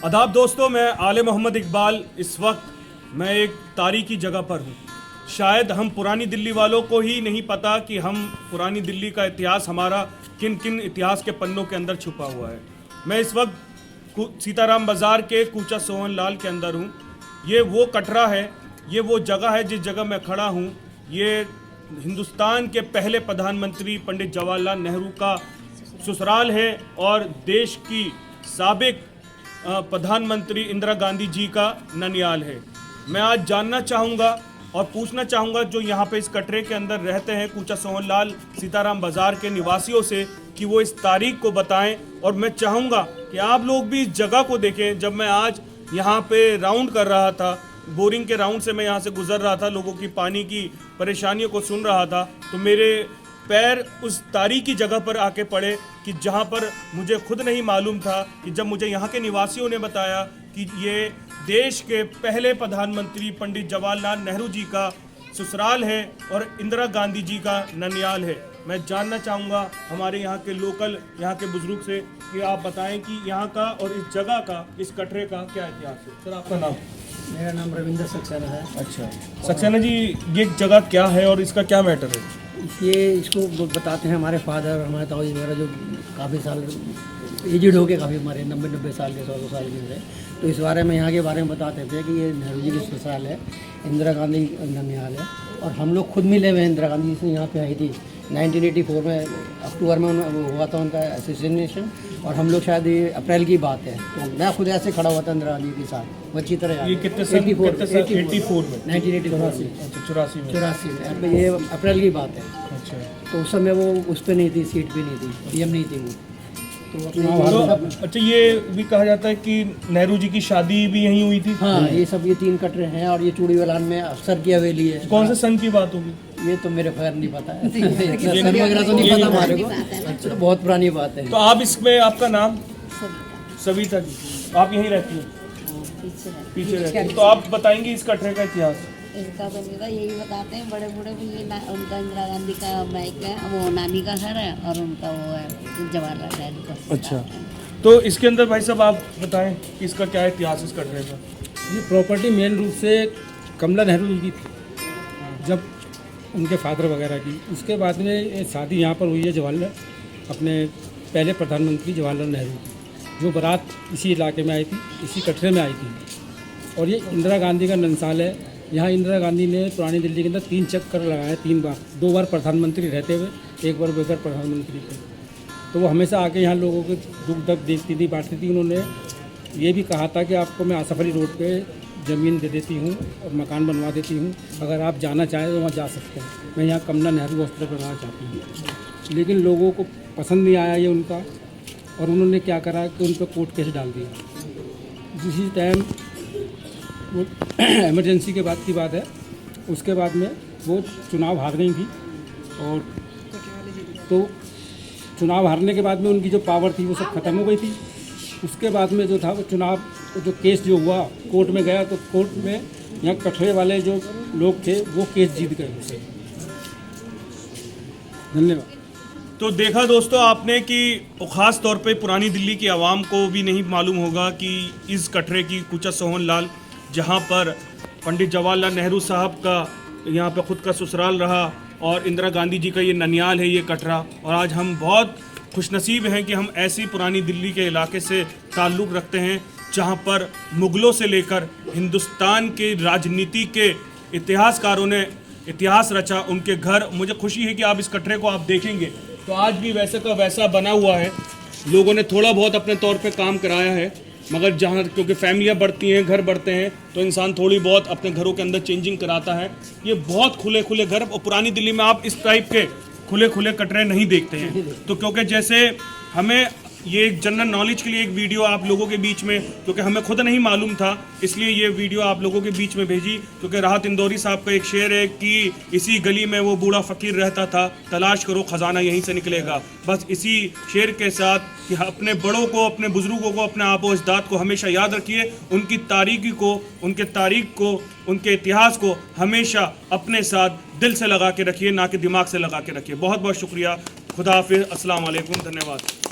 आदाब दोस्तों, मैं आले मोहम्मद इकबाल। इस वक्त मैं एक तारीखी जगह पर हूँ। शायद हम पुरानी दिल्ली वालों को ही नहीं पता कि हम पुरानी दिल्ली का इतिहास हमारा किन किन इतिहास के पन्नों के अंदर छुपा हुआ है। मैं इस वक्त सीताराम बाज़ार के कूचा सोहन लाल के अंदर हूँ। ये वो कटरा है, ये वो जगह है जिस जगह मैं खड़ा हूँ। ये हिंदुस्तान के पहले प्रधानमंत्री पंडित जवाहरलाल नेहरू का ससुराल है और देश की साबिक प्रधानमंत्री इंदिरा गांधी जी का ननियाल है। मैं आज जानना चाहूँगा और पूछना चाहूँगा जो यहाँ पे इस कटरे के अंदर रहते हैं कूचा सोहन लाल सीताराम बाज़ार के निवासियों से कि वो इस तारीख को बताएं। और मैं चाहूँगा कि आप लोग भी इस जगह को देखें। जब मैं आज यहाँ पे राउंड कर रहा था, बोरिंग के राउंड से मैं यहाँ से गुजर रहा था, लोगों की पानी की परेशानियों को सुन रहा था, तो मेरे पैर उस तारीखी जगह पर आके पड़े कि जहाँ पर मुझे खुद नहीं मालूम था कि जब मुझे यहाँ के निवासियों ने बताया कि ये देश के पहले प्रधानमंत्री पंडित जवाहरलाल नेहरू जी का ससुराल है और इंदिरा गांधी जी का ननियाल है। मैं जानना चाहूँगा हमारे यहाँ के लोकल, यहाँ के बुजुर्ग से कि आप बताएं कि यहाँ का और इस जगह का, इस कटरे का क्या इतिहास है। सर, आपका नाम? मेरा नाम रविंद्र सक्सेना है। अच्छा सक्सेना जी, ये जगह क्या है और इसका क्या मैटर है? ये इसको बताते हैं हमारे फादर, हमारे ताऊ जी वगैरह जो काफ़ी साल एजड हो गए, काफ़ी हमारे 90 साल के 100 साल के थे, तो इस बारे में यहाँ के बारे में बताते थे कि ये नेहरू जी की ससुराल है, इंदिरा गांधी ननियाल है। और हम लोग खुद मिले हुए हैं, इंदिरा गांधी जी से यहाँ पे आई थी 1984 में, अक्टूबर में हुआ था उनका असोसिएशन, और हम लोग शायद ये अप्रैल की बात है, तो मैं खुद ऐसे खड़ा हुआ था इंदिरा गांधी के साथ, अच्छी तरह। ये कितने साल? 84 में, 1984 84 में, ये अप्रैल की बात है। अच्छा, तो उस समय वो उस पर नहीं थी, सीट पे नहीं थी, पीएम नहीं थी वो। अच्छा, ये भी कहा जाता है कि नेहरू जी की शादी भी यहीं हुई थी। हाँ, ये सब ये 3 कटरे हैं और ये चूड़ीवालान में अफसर की हवेली है। कौन से सन की बात होगी? ये तो मेरे खैर नहीं पता है, सन वगैरह तो नहीं पता हमारे को। अच्छा, बहुत पुरानी बात है। तो आप इसमें, आपका नाम? सविता जी। आप यहीं रहती हैं? पीछे रहती हैं। तो आप बताएंगे इस कटरे का इतिहास? इसका तो नहीं था, यही बताते हैं बड़े बूढ़े भी। ये उनका इंदिरा गांधी का बाइक है, वो नानी का घर है, और उनका वो है जवाहरलाल नेहरू का। अच्छा, तो इसके अंदर भाई साहब आप बताएं कि इसका क्या इतिहास है इस कटरे का? ये प्रॉपर्टी मेन रूप से कमला नेहरू जी की थी, जब उनके फादर वगैरह की। उसके बाद में ये शादी यहाँ पर हुई है जवाहरलाल, अपने पहले प्रधानमंत्री जवाहरलाल नेहरू की, जो बारात इसी इलाके में आई थी, इसी कटरे में आई थी। और ये इंदिरा गांधी का ननसाल है। यहाँ इंदिरा गांधी ने पुरानी दिल्ली के अंदर 3 चक्कर लगाए, 3 बार, 2 बार प्रधानमंत्री रहते हुए, 1 बार बगैर प्रधानमंत्री थे। तो वो हमेशा आके यहाँ लोगों के दुख दर्द देखती थी, बांटती थी। उन्होंने ये भी कहा था कि आपको मैं आसफ अली रोड पे ज़मीन दे देती हूँ और मकान बनवा देती हूँ, अगर आप जाना चाहें तो वहाँ जा सकते हैं। मैं यहाँ कमला नेहरू हॉस्पिटल बनाना चाहती हूँ। लेकिन लोगों को पसंद नहीं आया ये उनका, और उन्होंने क्या करा कि उन पर कोर्ट केस डाल दिया। जिसी टाइम वो इमरजेंसी के बाद की बात है, उसके बाद में वो चुनाव हार गई थी, और तो चुनाव हारने के बाद में उनकी जो पावर थी वो सब खत्म हो गई थी। उसके बाद में जो था वो चुनाव, जो केस जो हुआ कोर्ट में गया, तो कोर्ट में यहाँ कटरे वाले जो लोग थे वो केस जीत गए उसे। धन्यवाद। तो देखा दोस्तों आपने कि ख़ास तौर पे पुरानी दिल्ली की आवाम को भी नहीं मालूम होगा कि इस कटरे की कूचा सोहन लाल, जहाँ पर पंडित जवाहरलाल नेहरू साहब का यहाँ पे ख़ुद का ससुराल रहा और इंदिरा गांधी जी का ये ननियाल है, ये कटरा। और आज हम बहुत खुशनसीब हैं कि हम ऐसी पुरानी दिल्ली के इलाके से ताल्लुक़ रखते हैं जहाँ पर मुग़लों से लेकर हिंदुस्तान के राजनीति के इतिहासकारों ने इतिहास रचा। उनके घर, मुझे खुशी है कि आप इस कटरे को आप देखेंगे तो आज भी वैसे का वैसा बना हुआ है। लोगों ने थोड़ा बहुत अपने तौर पे काम कराया है, मगर जहाँ, क्योंकि फैमिलियाँ बढ़ती हैं, घर बढ़ते हैं, तो इंसान थोड़ी बहुत अपने घरों के अंदर चेंजिंग कराता है। ये बहुत खुले खुले घर, और पुरानी दिल्ली में आप इस टाइप के खुले खुले कटरे नहीं देखते हैं। तो क्योंकि जैसे हमें ये एक जनरल नॉलेज के लिए एक वीडियो आप लोगों के बीच में, क्योंकि हमें खुद नहीं मालूम था, इसलिए ये वीडियो आप लोगों के बीच में भेजी। क्योंकि राहत इंदौरी साहब का एक शेर है कि इसी गली में वो बूढ़ा फ़कीर रहता था, तलाश करो ख़जाना यहीं से निकलेगा। बस इसी शेर के साथ कि अपने बड़ों को, अपने बुज़ुर्गों को, अपने आबो अजदाद को हमेशा याद रखिए, उनकी तारीख़ी को, उनके तारीख़ को, उनके इतिहास को हमेशा अपने साथ दिल से लगा के रखिए, ना कि दिमाग से लगा के रखिए। बहुत बहुत शुक्रिया। खुदा हाफिज़। अस्सलाम वालेकुम। धन्यवाद।